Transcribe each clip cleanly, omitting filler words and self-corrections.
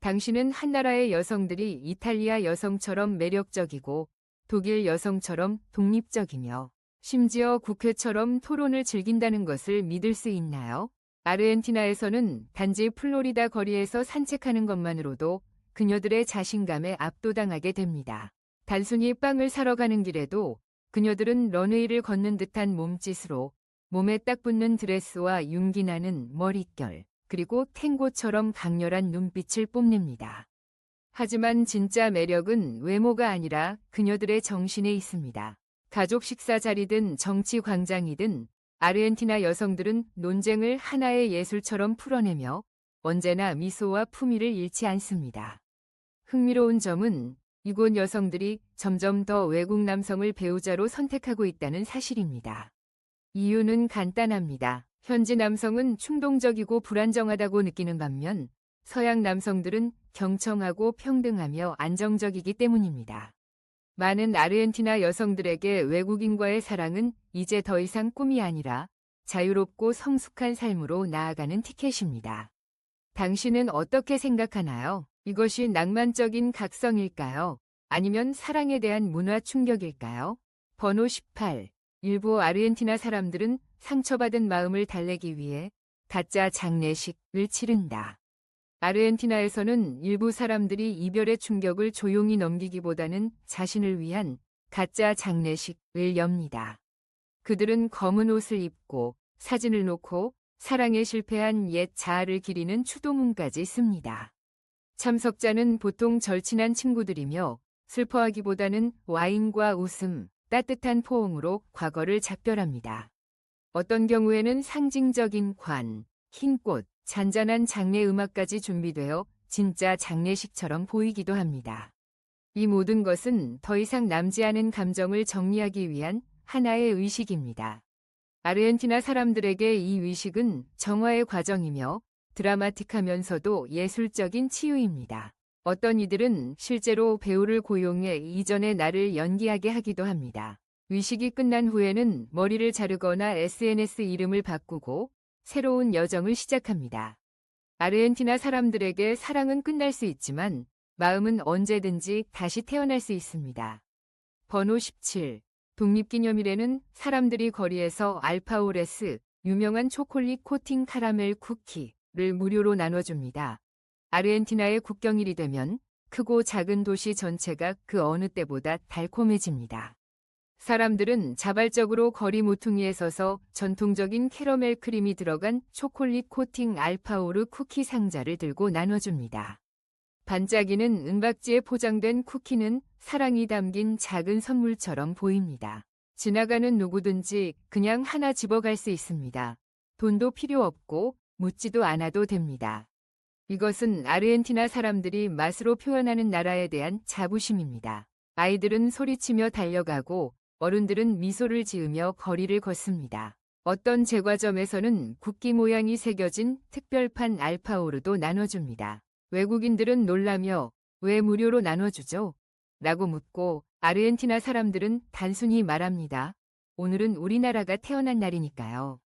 당신은 한나라의 여성들이 이탈리아 여성처럼 매력적이고 독일 여성처럼 독립적이며 심지어 국회처럼 토론을 즐긴다는 것을 믿을 수 있나요? 아르헨티나에서는 단지 플로리다 거리에서 산책하는 것만으로도 그녀들의 자신감에 압도당하게 됩니다. 단순히 빵을 사러 가는 길에도 그녀들은 런웨이를 걷는 듯한 몸짓으로 몸에 딱 붙는 드레스와 윤기나는 머릿결, 그리고 탱고처럼 강렬한 눈빛을 뽐냅니다. 하지만 진짜 매력은 외모가 아니라 그녀들의 정신에 있습니다. 가족 식사 자리든 정치 광장이든 아르헨티나 여성들은 논쟁을 하나의 예술처럼 풀어내며 언제나 미소와 품위를 잃지 않습니다. 흥미로운 점은 이곳 여성들이 점점 더 외국 남성을 배우자로 선택하고 있다는 사실입니다. 이유는 간단합니다. 현지 남성은 충동적이고 불안정하다고 느끼는 반면 서양 남성들은 경청하고 평등하며 안정적이기 때문입니다. 많은 아르헨티나 여성들에게 외국인과의 사랑은 이제 더 이상 꿈이 아니라 자유롭고 성숙한 삶으로 나아가는 티켓입니다. 당신은 어떻게 생각하나요? 이것이 낭만적인 각성일까요? 아니면 사랑에 대한 문화 충격일까요? 번호 18. 일부 아르헨티나 사람들은 상처받은 마음을 달래기 위해 가짜 장례식을 치른다. 아르헨티나에서는 일부 사람들이 이별의 충격을 조용히 넘기기보다는 자신을 위한 가짜 장례식을 엽니다. 그들은 검은 옷을 입고 사진을 놓고 사랑에 실패한 옛 자아를 기리는 추도문까지 씁니다. 참석자는 보통 절친한 친구들이며 슬퍼하기보다는 와인과 웃음, 따뜻한 포옹으로 과거를 작별합니다. 어떤 경우에는 상징적인 관, 흰 꽃, 잔잔한 장례 음악까지 준비되어 진짜 장례식처럼 보이기도 합니다. 이 모든 것은 더 이상 남지 않은 감정을 정리하기 위한 하나의 의식입니다. 아르헨티나 사람들에게 이 의식은 정화의 과정이며 드라마틱하면서도 예술적인 치유입니다. 어떤 이들은 실제로 배우를 고용해 이전의 나를 연기하게 하기도 합니다. 의식이 끝난 후에는 머리를 자르거나 SNS 이름을 바꾸고 새로운 여정을 시작합니다. 아르헨티나 사람들에게 사랑은 끝날 수 있지만 마음은 언제든지 다시 태어날 수 있습니다. 번호 17. 독립기념일에는 사람들이 거리에서 알파오레스, 유명한 초콜릿 코팅 카라멜 쿠키를 무료로 나눠줍니다. 아르헨티나의 국경일이 되면 크고 작은 도시 전체가 그 어느 때보다 달콤해집니다. 사람들은 자발적으로 거리 모퉁이에 서서 전통적인 캐러멜 크림이 들어간 초콜릿 코팅 알파오르 쿠키 상자를 들고 나눠줍니다. 반짝이는 은박지에 포장된 쿠키는 사랑이 담긴 작은 선물처럼 보입니다. 지나가는 누구든지 그냥 하나 집어갈 수 있습니다. 돈도 필요 없고 묻지도 않아도 됩니다. 이것은 아르헨티나 사람들이 맛으로 표현하는 나라에 대한 자부심입니다. 아이들은 소리치며 달려가고 어른들은 미소를 지으며 거리를 걷습니다. 어떤 제과점에서는 국기 모양이 새겨진 특별판 알파오르도 나눠줍니다. 외국인들은 놀라며 왜 무료로 나눠주죠? 라고 묻고 아르헨티나 사람들은 단순히 말합니다. 오늘은 우리나라가 태어난 날이니까요.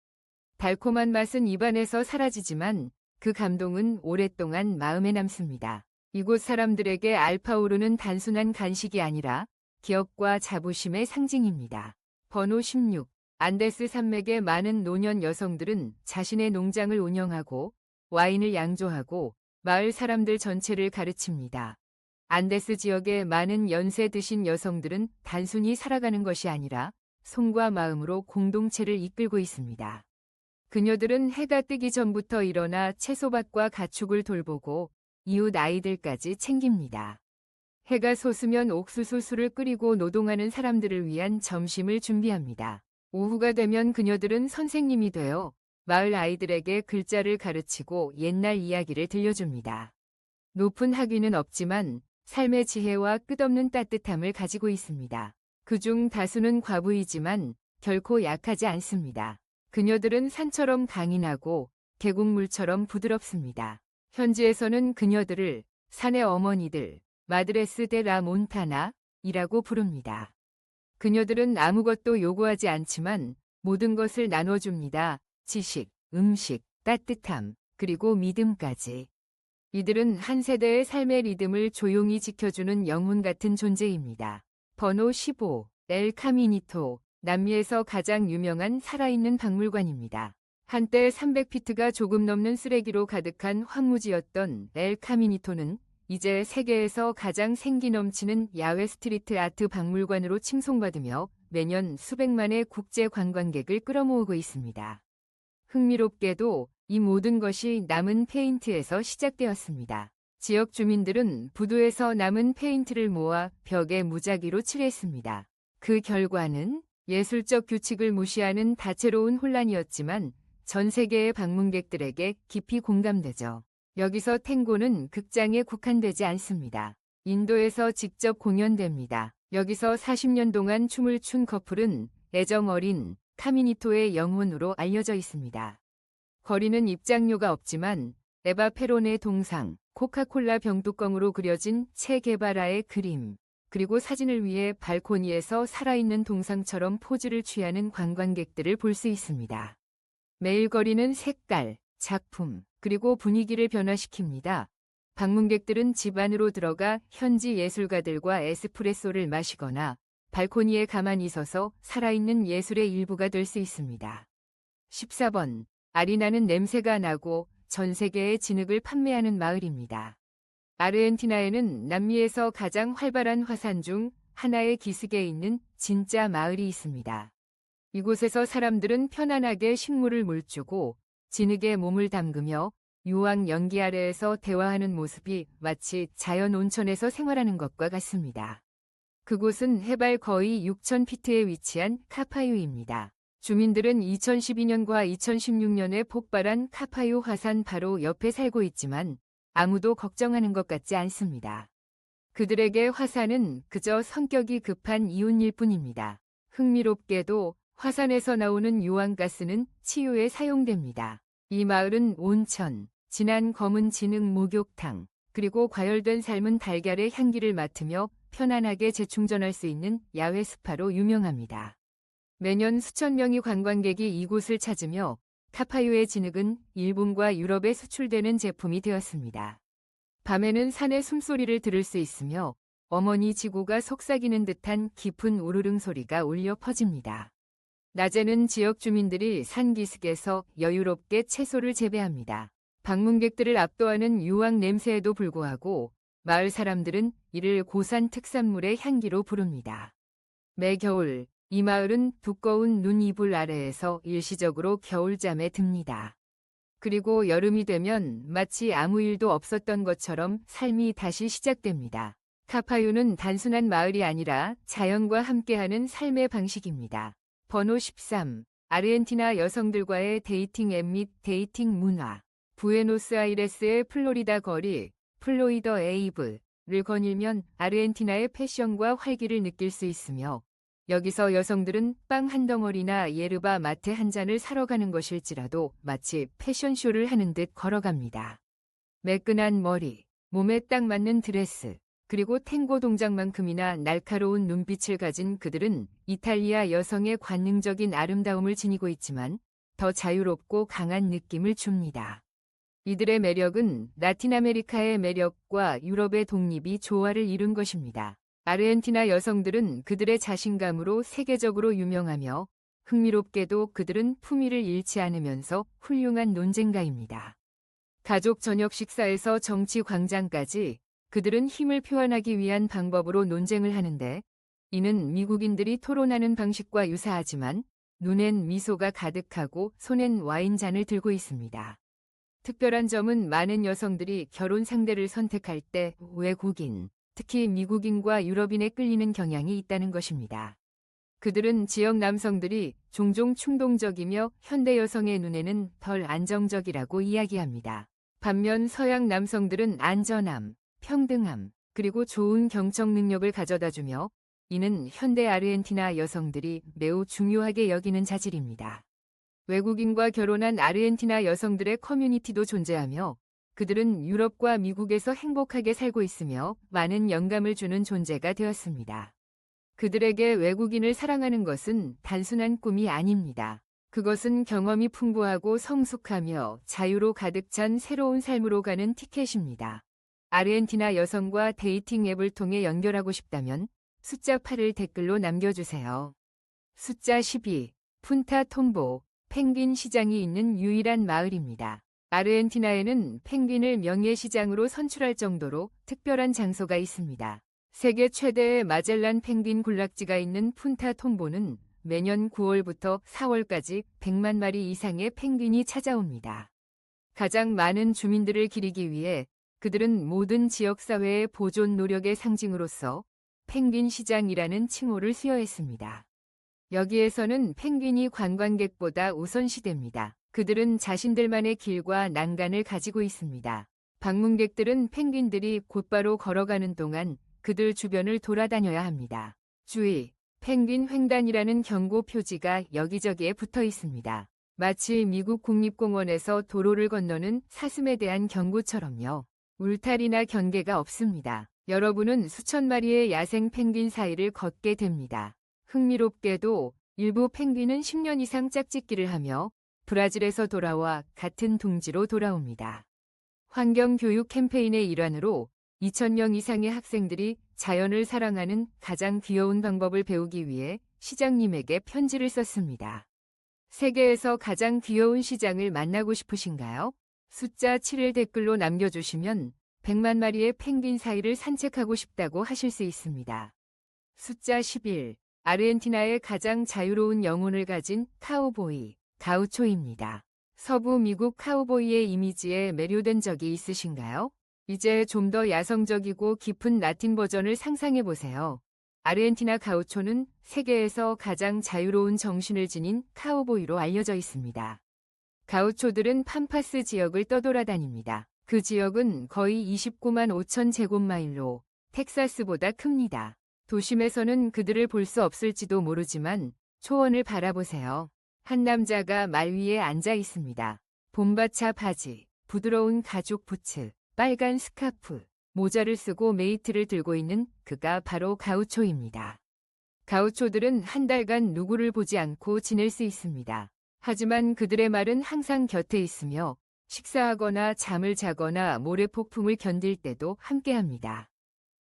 달콤한 맛은 입안에서 사라지지만 그 감동은 오랫동안 마음에 남습니다. 이곳 사람들에게 알파오르는 단순한 간식이 아니라 기억과 자부심의 상징입니다. 번호 16. 안데스 산맥의 많은 노년 여성들은 자신의 농장을 운영하고 와인을 양조하고 마을 사람들 전체를 가르칩니다. 안데스 지역의 많은 연세 드신 여성들은 단순히 살아가는 것이 아니라 손과 마음으로 공동체를 이끌고 있습니다. 그녀들은 해가 뜨기 전부터 일어나 채소밭과 가축을 돌보고 이웃 아이들까지 챙깁니다. 해가 솟으면 옥수수술을 끓이고 노동하는 사람들을 위한 점심을 준비합니다. 오후가 되면 그녀들은 선생님이 되어 마을 아이들에게 글자를 가르치고 옛날 이야기를 들려줍니다. 높은 학위는 없지만 삶의 지혜와 끝없는 따뜻함을 가지고 있습니다. 그중 다수는 과부이지만 결코 약하지 않습니다. 그녀들은 산처럼 강인하고 계곡물처럼 부드럽습니다. 현지에서는 그녀들을 산의 어머니들, 마드레스 데 라 몬타나이라고 부릅니다. 그녀들은 아무것도 요구하지 않지만 모든 것을 나눠줍니다. 지식, 음식, 따뜻함, 그리고 믿음까지. 이들은 한 세대의 삶의 리듬을 조용히 지켜주는 영혼 같은 존재입니다. 번호 15, 엘 카미니토, 남미에서 가장 유명한 살아있는 박물관입니다. 한때 300피트가 조금 넘는 쓰레기로 가득한 황무지였던 엘 카미니토는 이제 세계에서 가장 생기 넘치는 야외 스트리트 아트 박물관으로 칭송받으며 매년 수백만의 국제 관광객을 끌어모으고 있습니다. 흥미롭게도 이 모든 것이 남은 페인트에서 시작되었습니다. 지역 주민들은 부두에서 남은 페인트를 모아 벽에 무작위로 칠했습니다. 그 결과는 예술적 규칙을 무시하는 다채로운 혼란이었지만 전 세계의 방문객들에게 깊이 공감되죠. 여기서 탱고는 극장에 국한되지 않습니다. 인도에서 직접 공연됩니다. 여기서 40년 동안 춤을 춘 커플은 애정 어린 카미니토의 영혼으로 알려져 있습니다. 거리는 입장료가 없지만 에바 페론의 동상, 코카콜라 병뚜껑으로 그려진 체 게바라의 그림, 그리고 사진을 위해 발코니에서 살아있는 동상처럼 포즈를 취하는 관광객들을 볼 수 있습니다. 매일 거리는 색깔, 작품, 그리고 분위기를 변화시킵니다. 방문객들은 집 안으로 들어가 현지 예술가들과 에스프레소를 마시거나 발코니에 가만히 서서 살아있는 예술의 일부가 될 수 있습니다. 14번. 아리나는 냄새가 나고 전 세계에 진흙을 판매하는 마을입니다. 아르헨티나에는 남미에서 가장 활발한 화산 중 하나의 기슭에 있는 진짜 마을이 있습니다. 이곳에서 사람들은 편안하게 식물을 물주고 진흙에 몸을 담그며 유황 연기 아래에서 대화하는 모습이 마치 자연 온천에서 생활하는 것과 같습니다. 그곳은 해발 거의 6,000피트에 위치한 카파유입니다. 주민들은 2012년과 2016년에 폭발한 카파유 화산 바로 옆에 살고 있지만 아무도 걱정하는 것 같지 않습니다. 그들에게 화산은 그저 성격이 급한 이웃일 뿐입니다. 흥미롭게도 화산에서 나오는 유황가스는 치유에 사용됩니다. 이 마을은 온천, 진한 검은 진흙 목욕탕, 그리고 과열된 삶은 달걀의 향기를 맡으며 편안하게 재충전할 수 있는 야외 스파로 유명합니다. 매년 수천 명의 관광객이 이곳을 찾으며 카파유의 진흙은 일본과 유럽에 수출되는 제품이 되었습니다. 밤에는 산의 숨소리를 들을 수 있으며 어머니 지구가 속삭이는 듯한 깊은 우르릉 소리가 울려 퍼집니다. 낮에는 지역 주민들이 산 기슭에서 여유롭게 채소를 재배합니다. 방문객들을 압도하는 유황 냄새에도 불구하고 마을 사람들은 이를 고산 특산물의 향기로 부릅니다. 매겨울 이 마을은 두꺼운 눈 이불 아래에서 일시적으로 겨울잠에 듭니다. 그리고 여름이 되면 마치 아무 일도 없었던 것처럼 삶이 다시 시작됩니다. 카파유는 단순한 마을이 아니라 자연과 함께하는 삶의 방식입니다. 번호 13. 아르헨티나 여성들과의 데이팅 앱 및 데이팅 문화. 부에노스아이레스의 플로리다 거리, 플로이더 에이브를 거닐면 아르헨티나의 패션과 활기를 느낄 수 있으며 여기서 여성들은 빵 한 덩어리나 예르바 마테 한 잔을 사러 가는 것일지라도 마치 패션쇼를 하는 듯 걸어갑니다. 매끈한 머리, 몸에 딱 맞는 드레스, 그리고 탱고 동작만큼이나 날카로운 눈빛을 가진 그들은 이탈리아 여성의 관능적인 아름다움을 지니고 있지만 더 자유롭고 강한 느낌을 줍니다. 이들의 매력은 라틴 아메리카의 매력과 유럽의 독립이 조화를 이룬 것입니다. 아르헨티나 여성들은 그들의 자신감으로 세계적으로 유명하며 흥미롭게도 그들은 품위를 잃지 않으면서 훌륭한 논쟁가입니다. 가족 저녁 식사에서 정치 광장까지 그들은 힘을 표현하기 위한 방법으로 논쟁을 하는데 이는 미국인들이 토론하는 방식과 유사하지만 눈엔 미소가 가득하고 손엔 와인잔을 들고 있습니다. 특별한 점은 많은 여성들이 결혼 상대를 선택할 때 외국인, 특히 미국인과 유럽인에 끌리는 경향이 있다는 것입니다. 그들은 지역 남성들이 종종 충동적이며 현대 여성의 눈에는 덜 안정적이라고 이야기합니다. 반면 서양 남성들은 안전함, 평등함, 그리고 좋은 경청 능력을 가져다주며 이는 현대 아르헨티나 여성들이 매우 중요하게 여기는 자질입니다. 외국인과 결혼한 아르헨티나 여성들의 커뮤니티도 존재하며 그들은 유럽과 미국에서 행복하게 살고 있으며 많은 영감을 주는 존재가 되었습니다. 그들에게 외국인을 사랑하는 것은 단순한 꿈이 아닙니다. 그것은 경험이 풍부하고 성숙하며 자유로 가득 찬 새로운 삶으로 가는 티켓입니다. 아르헨티나 여성과 데이팅 앱을 통해 연결하고 싶다면 숫자 8을 댓글로 남겨주세요. 숫자 12. 푼타 톰보, 펭귄 시장이 있는 유일한 마을입니다. 아르헨티나에는 펭귄을 명예시장으로 선출할 정도로 특별한 장소가 있습니다. 세계 최대의 마젤란 펭귄 군락지가 있는 푼타 톰보는 매년 9월부터 4월까지 100만 마리 이상의 펭귄이 찾아옵니다. 가장 많은 주민들을 기리기 위해 그들은 모든 지역사회의 보존 노력의 상징으로서 펭귄 시장이라는 칭호를 수여했습니다. 여기에서는 펭귄이 관광객보다 우선시됩니다. 그들은 자신들만의 길과 난간을 가지고 있습니다. 방문객들은 펭귄들이 곧바로 걸어가는 동안 그들 주변을 돌아다녀야 합니다. 주의! 펭귄 횡단이라는 경고 표지가 여기저기에 붙어 있습니다. 마치 미국 국립공원에서 도로를 건너는 사슴에 대한 경고처럼요. 울타리나 경계가 없습니다. 여러분은 수천 마리의 야생 펭귄 사이를 걷게 됩니다. 흥미롭게도 일부 펭귄은 10년 이상 짝짓기를 하며 브라질에서 돌아와 같은 둥지로 돌아옵니다. 환경교육 캠페인의 일환으로 2,000명 이상의 학생들이 자연을 사랑하는 가장 귀여운 방법을 배우기 위해 시장님에게 편지를 썼습니다. 세계에서 가장 귀여운 시장을 만나고 싶으신가요? 숫자 7을 댓글로 남겨주시면 100만 마리의 펭귄 사이를 산책하고 싶다고 하실 수 있습니다. 숫자 11. 아르헨티나의 가장 자유로운 영혼을 가진 카우보이, 가우초입니다. 서부 미국 카우보이의 이미지에 매료된 적이 있으신가요? 이제 좀 더 야성적이고 깊은 라틴 버전을 상상해 보세요. 아르헨티나 가우초는 세계에서 가장 자유로운 정신을 지닌 카우보이로 알려져 있습니다. 가우초들은 팜파스 지역을 떠돌아다닙니다. 그 지역은 거의 29만 5천 제곱마일로 텍사스보다 큽니다. 도심에서는 그들을 볼 수 없을지도 모르지만 초원을 바라보세요. 한 남자가 말 위에 앉아 있습니다. 봄바차 바지, 부드러운 가죽 부츠, 빨간 스카프, 모자를 쓰고 메이트를 들고 있는 그가 바로 가우초입니다. 가우초들은 한 달간 누구를 보지 않고 지낼 수 있습니다. 하지만 그들의 말은 항상 곁에 있으며 식사하거나 잠을 자거나 모래폭풍을 견딜 때도 함께합니다.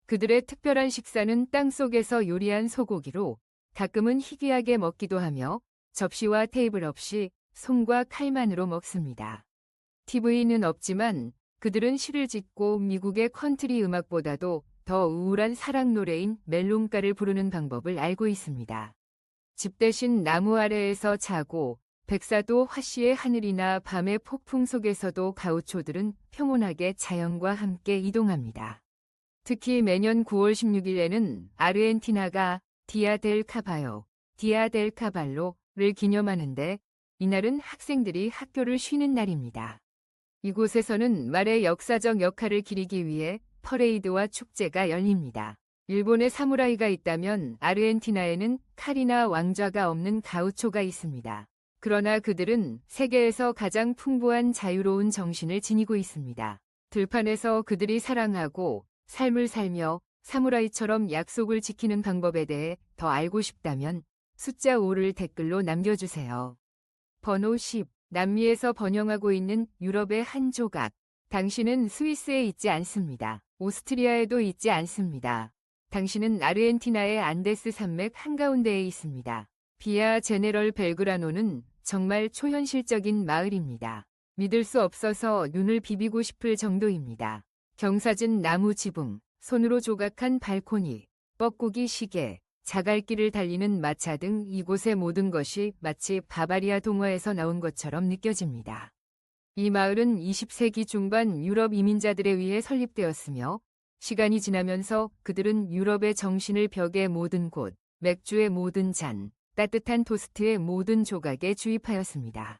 그들의 특별한 식사는 땅속에서 요리한 소고기로 가끔은 희귀하게 먹기도 하며 접시와 테이블 없이 손과 칼만으로 먹습니다. TV는 없지만 그들은 시를 짓고 미국의 컨트리 음악보다도 더 우울한 사랑 노래인 멜론가를 부르는 방법을 알고 있습니다. 집 대신 나무 아래에서 자고 백사도 화씨의 하늘이나 밤의 폭풍 속에서도 가우초들은 평온하게 자연과 함께 이동합니다. 특히 매년 9월 16일에는 아르헨티나가 디아 델 카바요, 디아 델 카발로를 기념하는데 이날은 학생들이 학교를 쉬는 날입니다. 이곳에서는 말의 역사적 역할을 기리기 위해 퍼레이드와 축제가 열립니다. 일본에 사무라이가 있다면 아르헨티나에는 칼이나 왕좌가 없는 가우초가 있습니다. 그러나 그들은 세계에서 가장 풍부한 자유로운 정신을 지니고 있습니다. 들판에서 그들이 사랑하고 삶을 살며 사무라이처럼 약속을 지키는 방법에 대해 더 알고 싶다면 숫자 5를 댓글로 남겨주세요. 번호 10. 남미에서 번영하고 있는 유럽의 한 조각. 당신은 스위스에 있지 않습니다. 오스트리아에도 있지 않습니다. 당신은 아르헨티나의 안데스 산맥 한가운데에 있습니다. 비아 제네럴 벨그라노는 정말 초현실적인 마을입니다. 믿을 수 없어서 눈을 비비고 싶을 정도입니다. 경사진 나무 지붕, 손으로 조각한 발코니, 뻐꾸기 시계, 자갈길을 달리는 마차 등 이곳의 모든 것이 마치 바바리아 동화에서 나온 것처럼 느껴집니다. 이 마을은 20세기 중반 유럽 이민자들에 의해 설립되었으며 시간이 지나면서 그들은 유럽의 정신을 벽의 모든 곳, 맥주의 모든 잔, 따뜻한 토스트의 모든 조각에 주입하였습니다.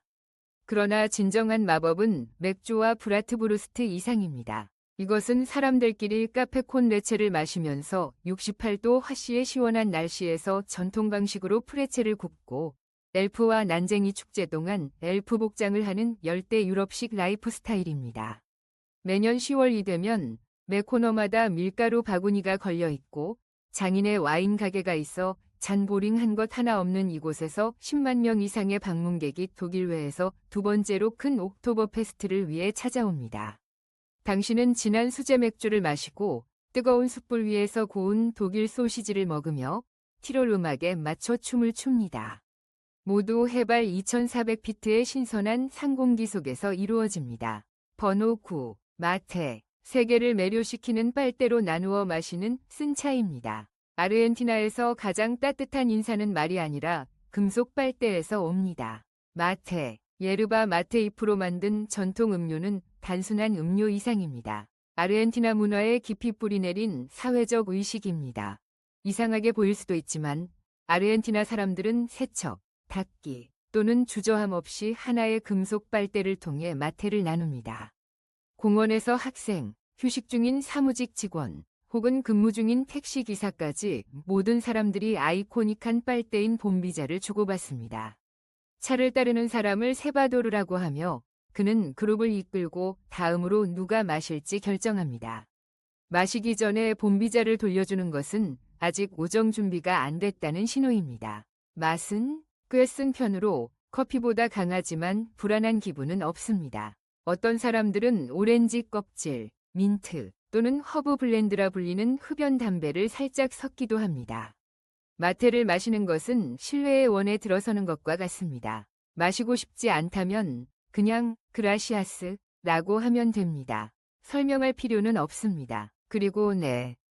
그러나 진정한 마법은 맥주와 브라트부르스트 이상입니다. 이것은 사람들끼리 카페콘 레체를 마시면서 68도 화씨의 시원한 날씨에서 전통 방식으로 프레첼을 굽고 엘프와 난쟁이 축제 동안 엘프 복장을 하는 열대 유럽식 라이프 스타일입니다. 매년 10월이 되면 매 코너마다 밀가루 바구니가 걸려 있고 장인의 와인 가게가 있어 잔보링한 것 하나 없는 이곳에서 10만 명 이상의 방문객이 독일외에서 두 번째로 큰 옥토버 페스트를 위해 찾아옵니다. 당신은 진한 수제 맥주를 마시고 뜨거운 숯불 위에서 구운 독일 소시지를 먹으며 티롤 음악에 맞춰 춤을 춥니다. 모두 해발 2400피트의 신선한 상공기 속에서 이루어집니다. 번호 9. 마테. 세계를 매료시키는 빨대로 나누어 마시는 쓴 차입니다. 아르헨티나에서 가장 따뜻한 인사는 말이 아니라 금속 빨대에서 옵니다. 마테. 예르바 마테 잎으로 만든 전통 음료는 단순한 음료 이상입니다. 아르헨티나 문화에 깊이 뿌리내린 사회적 의식입니다. 이상하게 보일 수도 있지만 아르헨티나 사람들은 세척, 닦기 또는 주저함 없이 하나의 금속 빨대를 통해 마테를 나눕니다. 공원에서 학생, 휴식 중인 사무직 직원, 혹은 근무 중인 택시기사까지 모든 사람들이 아이코닉한 빨대인 봄비자를 주고받습니다. 차를 따르는 사람을 세바도르라고 하며 그는 그룹을 이끌고 다음으로 누가 마실지 결정합니다. 마시기 전에 봄비자를 돌려주는 것은 아직 오정 준비가 안 됐다는 신호입니다. 맛은 꽤 쓴 편으로 커피보다 강하지만 불안한 기분은 없습니다. 어떤 사람들은 오렌지 껍질, 민트 또는 허브 블렌드라 불리는 흡연 담배를 살짝 섞기도 합니다. 마테를 마시는 것은 신뢰의 원에 들어서는 것과 같습니다. 마시고 싶지 않다면 그냥 그라시아스라고 하면 됩니다. 설명할 필요는 없습니다. 그리고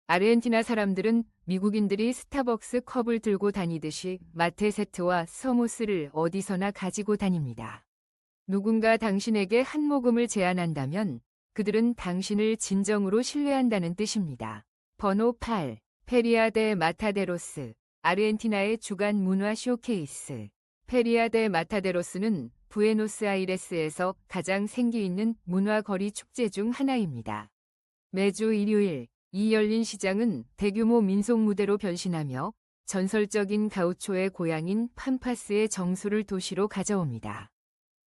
아르헨티나 사람들은 미국인들이 스타벅스 컵을 들고 다니듯이 마테 세트와 서모스를 어디서나 가지고 다닙니다. 누군가 당신에게 한 모금을 제안한다면 그들은 당신을 진정으로 신뢰한다는 뜻입니다. 번호 8. 페리아 데 마타데로스. 아르헨티나의 주간 문화 쇼케이스. 페리아 데 마타데로스는 부에노스아이레스에서 가장 생기 있는 문화거리 축제 중 하나입니다. 매주 일요일 이 열린 시장은 대규모 민속 무대로 변신하며 전설적인 가우초의 고향인 팜파스의 정수를 도시로 가져옵니다.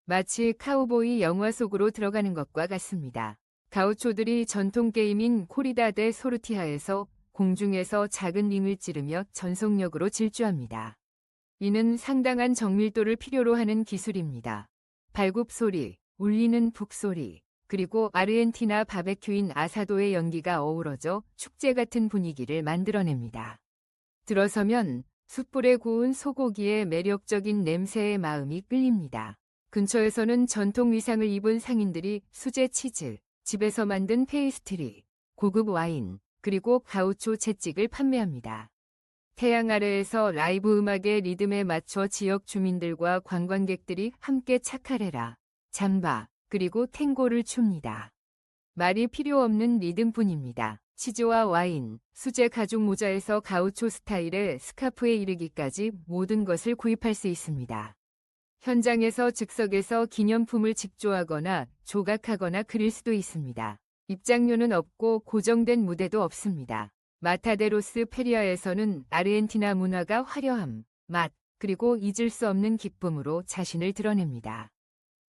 마치 카우보이 영화 속으로 들어가는 것과 같습니다. 가우초들이 전통 게임인 코리다 데 소르티아에서 공중에서 작은 링을 찌르며 전속력으로 질주합니다. 이는 상당한 정밀도를 필요로 하는 기술입니다. 발굽 소리, 울리는 북소리, 그리고 아르헨티나 바베큐인 아사도의 연기가 어우러져 축제 같은 분위기를 만들어냅니다. 들어서면 숯불에 구운 소고기의 매력적인 냄새에 마음이 끌립니다. 근처에서는 전통 의상을 입은 상인들이 수제 치즈, 집에서 만든 페이스트리, 고급 와인, 그리고 가우초 채찍을 판매합니다. 태양 아래에서 라이브 음악의 리듬에 맞춰 지역 주민들과 관광객들이 함께 차카레라, 잠바, 그리고 탱고를 춥니다. 말이 필요 없는 리듬뿐입니다. 치즈와 와인, 수제 가죽 모자에서 가우초 스타일의 스카프에 이르기까지 모든 것을 구입할 수 있습니다. 현장에서 즉석에서 기념품을 직조하거나 조각하거나 그릴 수도 있습니다. 입장료는 없고 고정된 무대도 없습니다. 마타데로스 페리아에서는 아르헨티나 문화가 화려함, 맛, 그리고 잊을 수 없는 기쁨으로 자신을 드러냅니다.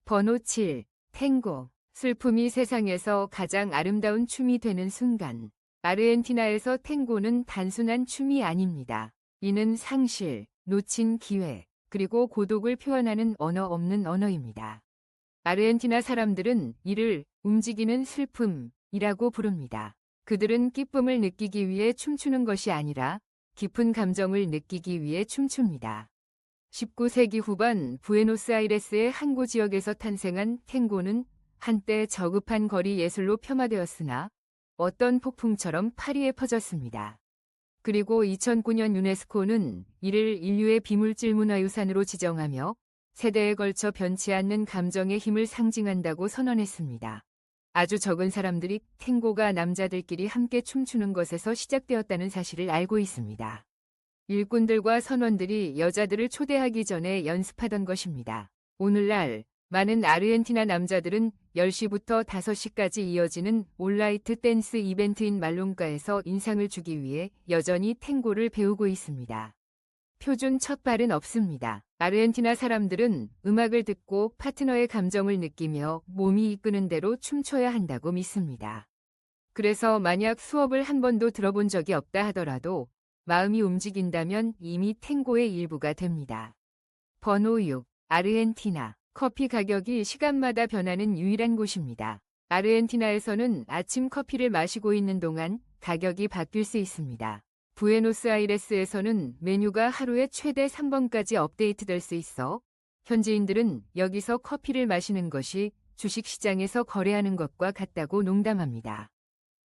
번호 7. 탱고. 슬픔이 세상에서 가장 아름다운 춤이 되는 순간. 아르헨티나에서 탱고는 단순한 춤이 아닙니다. 이는 상실, 놓친 기회, 그리고 고독을 표현하는 언어 없는 언어입니다. 아르헨티나 사람들은 이를 움직이는 슬픔이라고 부릅니다. 그들은 기쁨을 느끼기 위해 춤추는 것이 아니라 깊은 감정을 느끼기 위해 춤춥니다. 19세기 후반 부에노스아이레스의 항구 지역에서 탄생한 탱고는 한때 저급한 거리 예술로 폄하되었으나 어떤 폭풍처럼 파리에 퍼졌습니다. 그리고 2009년 유네스코는 이를 인류의 비물질 문화유산으로 지정하며 세대에 걸쳐 변치 않는 감정의 힘을 상징한다고 선언했습니다. 아주 적은 사람들이 탱고가 남자들끼리 함께 춤추는 것에서 시작되었다는 사실을 알고 있습니다. 일꾼들과 선원들이 여자들을 초대하기 전에 연습하던 것입니다. 오늘날 많은 아르헨티나 남자들은 10시부터 5시까지 이어지는 온라이트 댄스 이벤트인 말론가에서 인상을 주기 위해 여전히 탱고를 배우고 있습니다. 표준 첫 발은 없습니다. 아르헨티나 사람들은 음악을 듣고 파트너의 감정을 느끼며 몸이 이끄는 대로 춤춰야 한다고 믿습니다. 그래서 만약 수업을 한 번도 들어본 적이 없다 하더라도 마음이 움직인다면 이미 탱고의 일부가 됩니다. 번호 6. 아르헨티나. 커피 가격이 시간마다 변하는 유일한 곳입니다. 아르헨티나에서는 아침 커피를 마시고 있는 동안 가격이 바뀔 수 있습니다. 부에노스아이레스에서는 메뉴가 하루에 최대 3번까지 업데이트될 수 있어 현지인들은 여기서 커피를 마시는 것이 주식시장에서 거래하는 것과 같다고 농담합니다.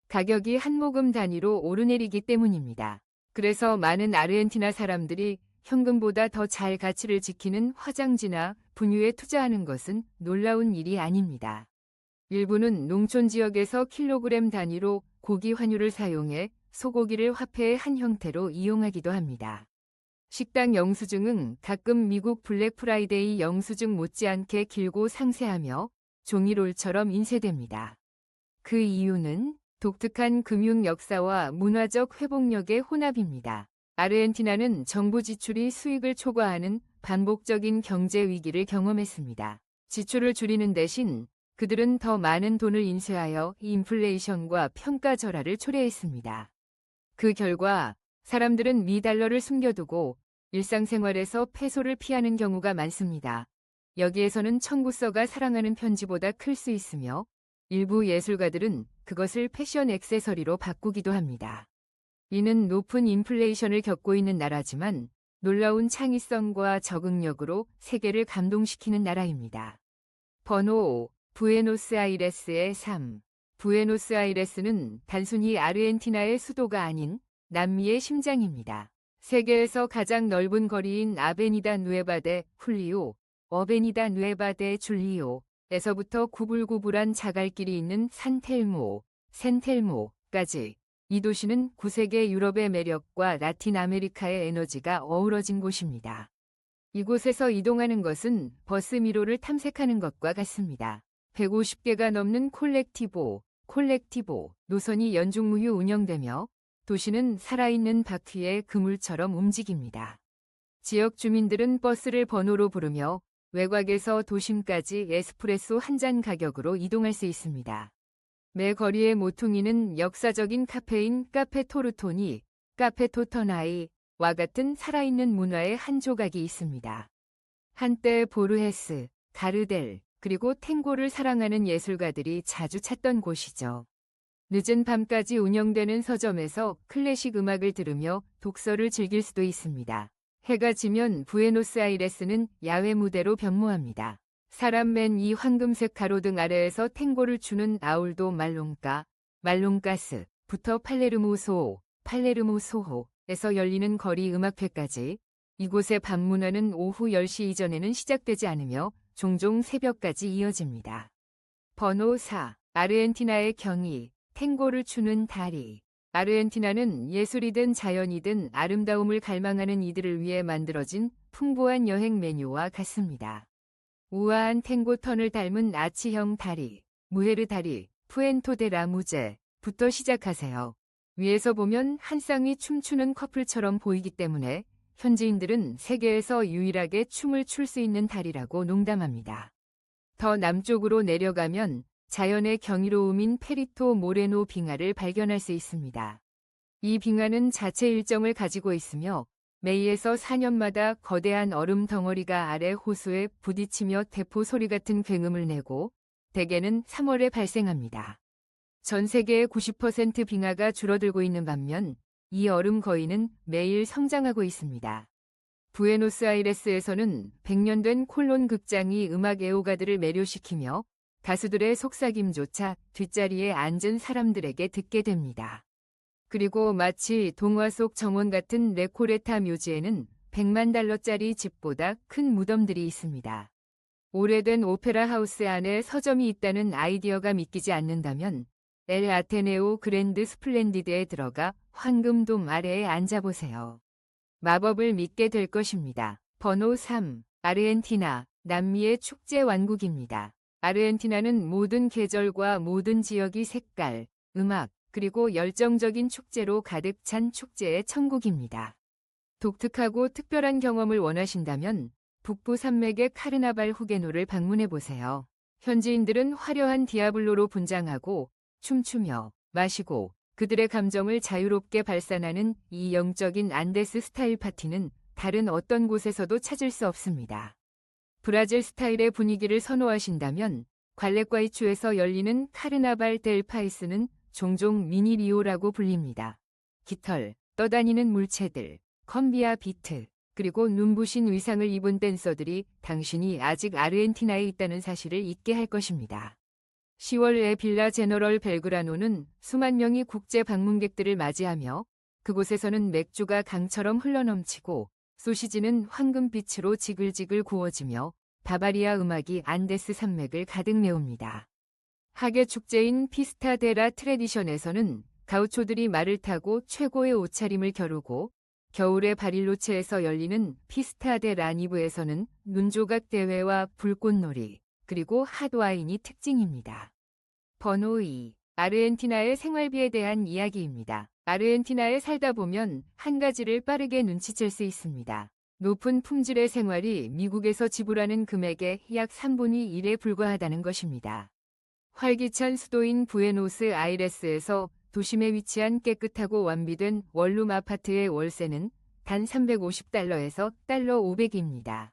가격이 한 모금 단위로 오르내리기 때문입니다. 그래서 많은 아르헨티나 사람들이 현금보다 더 잘 가치를 지키는 화장지나 분유에 투자하는 것은 놀라운 일이 아닙니다. 일부는 농촌 지역에서 킬로그램 단위로 고기 환율을 사용해 소고기를 화폐의 한 형태로 이용하기도 합니다. 식당 영수증은 가끔 미국 블랙 프라이데이 영수증 못지않게 길고 상세하며 종이롤처럼 인쇄됩니다. 그 이유는 독특한 금융 역사와 문화적 회복력의 혼합입니다. 아르헨티나는 정부 지출이 수익을 초과하는 반복적인 경제 위기를 경험했습니다. 지출을 줄이는 대신 그들은 더 많은 돈을 인쇄하여 인플레이션과 평가절하를 초래했습니다. 그 결과 사람들은 미 달러를 숨겨두고 일상생활에서 페소를 피하는 경우가 많습니다. 여기에서는 청구서가 사랑하는 편지보다 클 수 있으며 일부 예술가들은 그것을 패션 액세서리로 바꾸기도 합니다. 이는 높은 인플레이션을 겪고 있는 나라지만 놀라운 창의성과 적응력으로 세계를 감동시키는 나라입니다. 번호 5. 부에노스아이레스의 삶. 부에노스아이레스는 단순히 아르헨티나의 수도가 아닌 남미의 심장입니다. 세계에서 가장 넓은 거리인 아베니다 누에바 데 훌리오, 어베니다 누에바 데 줄리오에서부터 구불구불한 자갈길이 있는 센텔모까지 이 도시는 9세기 유럽의 매력과 라틴 아메리카의 에너지가 어우러진 곳입니다. 이곳에서 이동하는 것은 버스 미로를 탐색하는 것과 같습니다. 150개가 넘는 콜렉티보 노선이 연중무휴 운영되며 도시는 살아있는 바퀴의 그물처럼 움직입니다. 지역 주민들은 버스를 번호로 부르며 외곽에서 도심까지 에스프레소 한 잔 가격으로 이동할 수 있습니다. 매 거리의 모퉁이는 역사적인 카페인 카페 토르토니, 카페 토터나이와 같은 살아있는 문화의 한 조각이 있습니다. 한때 보르헤스, 가르델, 그리고 탱고를 사랑하는 예술가들이 자주 찾던 곳이죠. 늦은 밤까지 운영되는 서점에서 클래식 음악을 들으며 독서를 즐길 수도 있습니다. 해가 지면 부에노스아이레스는 야외 무대로 변모합니다. 사람 맨 이 황금색 가로등 아래에서 탱고를 추는 아울도 말롱가스부터 팔레르모 소호에서 열리는 거리 음악회까지 이곳의 밤문화는 오후 10시 이전에는 시작되지 않으며 종종 새벽까지 이어집니다. 번호 4. 아르헨티나의 경이, 탱고를 추는 다리. 아르헨티나는 예술이든 자연이든 아름다움을 갈망하는 이들을 위해 만들어진 풍부한 여행 메뉴와 같습니다. 우아한 탱고 턴을 닮은 아치형 다리, 무헤르 다리, 푸엔토 데 라무제부터 시작하세요. 위에서 보면 한 쌍이 춤추는 커플처럼 보이기 때문에 현지인들은 세계에서 유일하게 춤을 출 수 있는 다리라고 농담합니다. 더 남쪽으로 내려가면 자연의 경이로움인 페리토 모레노 빙하를 발견할 수 있습니다. 이 빙하는 자체 일정을 가지고 있으며 매이에서 4년마다 거대한 얼음 덩어리가 아래 호수에 부딪히며 대포 소리 같은 굉음을 내고 대개는 3월에 발생합니다. 전 세계의 90% 빙하가 줄어들고 있는 반면 이 얼음 거인은 매일 성장하고 있습니다. 부에노스아이레스에서는 100년 된 콜론 극장이 음악 애호가들을 매료시키며 가수들의 속삭임조차 뒷자리에 앉은 사람들에게 듣게 됩니다. 그리고 마치 동화 속 정원 같은 레코레타 묘지에는 100만 달러짜리 집보다 큰 무덤들이 있습니다. 오래된 오페라 하우스 안에 서점이 있다는 아이디어가 믿기지 않는다면 엘 아테네오 그랜드 스플렌디드에 들어가 황금돔 아래에 앉아보세요. 마법을 믿게 될 것입니다. 번호 3. 아르헨티나, 남미의 축제 왕국입니다. 아르헨티나는 모든 계절과 모든 지역이 색깔, 음악, 그리고 열정적인 축제로 가득 찬 축제의 천국입니다. 독특하고 특별한 경험을 원하신다면 북부 산맥의 카르나발 후게노를 방문해보세요. 현지인들은 화려한 디아블로로 분장하고 춤추며 마시고 그들의 감정을 자유롭게 발산하는 이 영적인 안데스 스타일 파티는 다른 어떤 곳에서도 찾을 수 없습니다. 브라질 스타일의 분위기를 선호하신다면 관레과이추에서 열리는 카르나발 델 파이스는 종종 미니 리오라고 불립니다. 깃털, 떠다니는 물체들, 컴비아 비트, 그리고 눈부신 의상을 입은 댄서들이 당신이 아직 아르헨티나에 있다는 사실을 잊게 할 것입니다. 10월에 빌라 제너럴 벨그라노는 수만 명이 국제 방문객들을 맞이하며 그곳에서는 맥주가 강처럼 흘러넘치고 소시지는 황금빛으로 지글지글 구워지며 바바리아 음악이 안데스 산맥을 가득 메웁니다. 하계 축제인 피스타 데라 트레디션에서는 가우초들이 말을 타고 최고의 옷차림을 겨루고 겨울의 바릴로체에서 열리는 피스타 데 라니브에서는 눈조각 대회와 불꽃놀이, 그리고 핫와인이 특징입니다. 번호 2. 아르헨티나의 생활비에 대한 이야기입니다. 아르헨티나에 살다 보면 한 가지를 빠르게 눈치챌 수 있습니다. 높은 품질의 생활이 미국에서 지불하는 금액의 약 3분의 1에 불과하다는 것입니다. 활기찬 수도인 부에노스 아이레스에서 도심에 위치한 깨끗하고 완비된 원룸 아파트의 월세는 단 $350에서 $500입니다.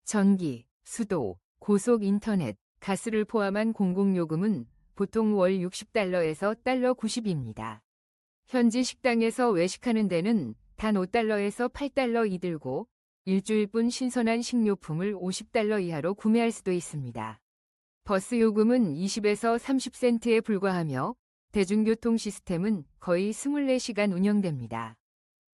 전기, 수도, 고속 인터넷, 가스를 포함한 공공요금은 보통 월 $60에서 $90입니다. 현지 식당에서 외식하는 데는 단 $5에서 $8이 들고 일주일분 신선한 식료품을 $50 이하로 구매할 수도 있습니다. 버스 요금은 20에서 30센트에 불과하며 대중교통 시스템은 거의 24시간 운영됩니다.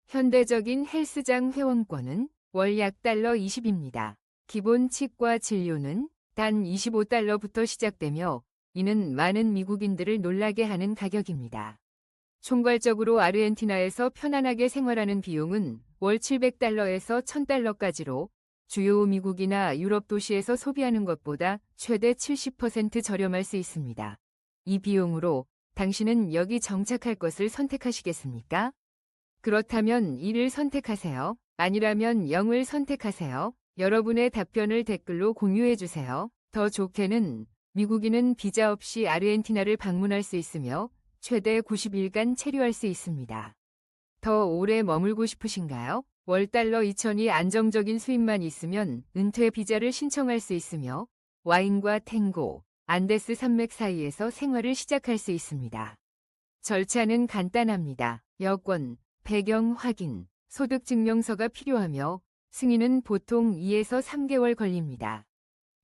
현대적인 헬스장 회원권은 월 약 $20입니다. 기본 치과 진료는 단 $25부터 시작되며 이는 많은 미국인들을 놀라게 하는 가격입니다. 총괄적으로 아르헨티나에서 편안하게 생활하는 비용은 월 $700에서 $1000까지로 주요 미국이나 유럽 도시에서 소비하는 것보다 최대 70% 저렴할 수 있습니다. 이 비용으로 당신은 여기 정착할 것을 선택하시겠습니까? 그렇다면 1을 선택하세요. 아니라면 0을 선택하세요. 여러분의 답변을 댓글로 공유해주세요. 더 좋게는 미국인은 비자 없이 아르헨티나를 방문할 수 있으며 최대 90일간 체류할 수 있습니다. 더 오래 머물고 싶으신가요? 월 $2000이 안정적인 수입만 있으면 은퇴 비자를 신청할 수 있으며 와인과 탱고, 안데스 산맥 사이에서 생활을 시작할 수 있습니다. 절차는 간단합니다. 여권, 배경 확인, 소득증명서가 필요하며 승인은 보통 2에서 3개월 걸립니다.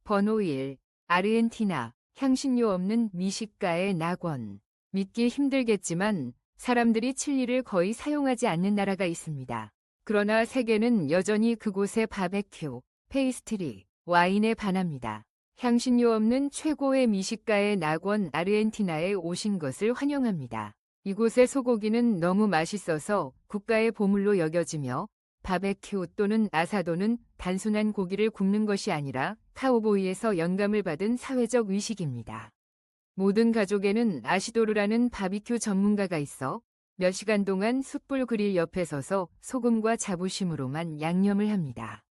번호 1. 아르헨티나, 향신료 없는 미식가의 낙원. 믿기 힘들겠지만 사람들이 칠리를 거의 사용하지 않는 나라가 있습니다. 그러나 세계는 여전히 그곳의 바베큐, 페이스트리, 와인에 반합니다. 향신료 없는 최고의 미식가의 낙원 아르헨티나에 오신 것을 환영합니다. 이곳의 소고기는 너무 맛있어서 국가의 보물로 여겨지며 바베큐 또는 아사도는 단순한 고기를 굽는 것이 아니라 카우보이에서 영감을 받은 사회적 의식입니다. 모든 가족에는 아시도르라는 바비큐 전문가가 있어 몇 시간 동안 숯불 그릴 옆에 서서 소금과 자부심으로만 양념을 합니다.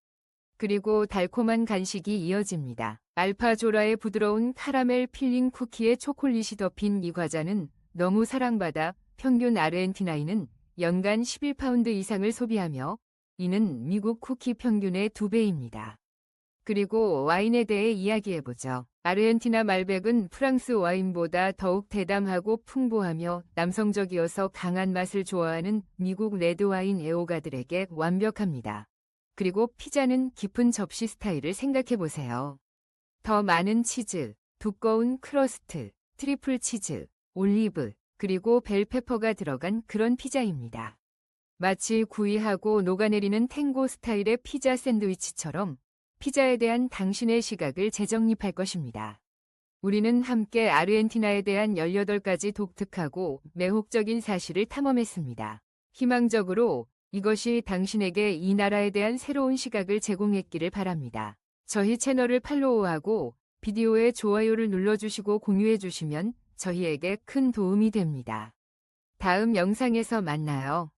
그리고 달콤한 간식이 이어집니다. 알파조라의 부드러운 카라멜 필링 쿠키에 초콜릿이 덮인 이 과자는 너무 사랑받아 평균 아르헨티나인은 연간 11파운드 이상을 소비하며 이는 미국 쿠키 평균의 2배입니다. 그리고 와인에 대해 이야기해보죠. 아르헨티나 말백은 프랑스 와인보다 더욱 대담하고 풍부하며 남성적이어서 강한 맛을 좋아하는 미국 레드와인 애호가들에게 완벽합니다. 그리고 피자는 깊은 접시 스타일을 생각해보세요. 더 많은 치즈, 두꺼운 크러스트, 트리플 치즈, 올리브, 그리고 벨페퍼가 들어간 그런 피자입니다. 마치 구이하고 녹아내리는 탱고 스타일의 피자 샌드위치처럼 피자에 대한 당신의 시각을 재정립할 것입니다. 우리는 함께 아르헨티나에 대한 18가지 독특하고 매혹적인 사실을 탐험했습니다. 희망적으로 이것이 당신에게 이 나라에 대한 새로운 시각을 제공했기를 바랍니다. 저희 채널을 팔로우하고 비디오에 좋아요를 눌러주시고 공유해주시면 저희에게 큰 도움이 됩니다. 다음 영상에서 만나요.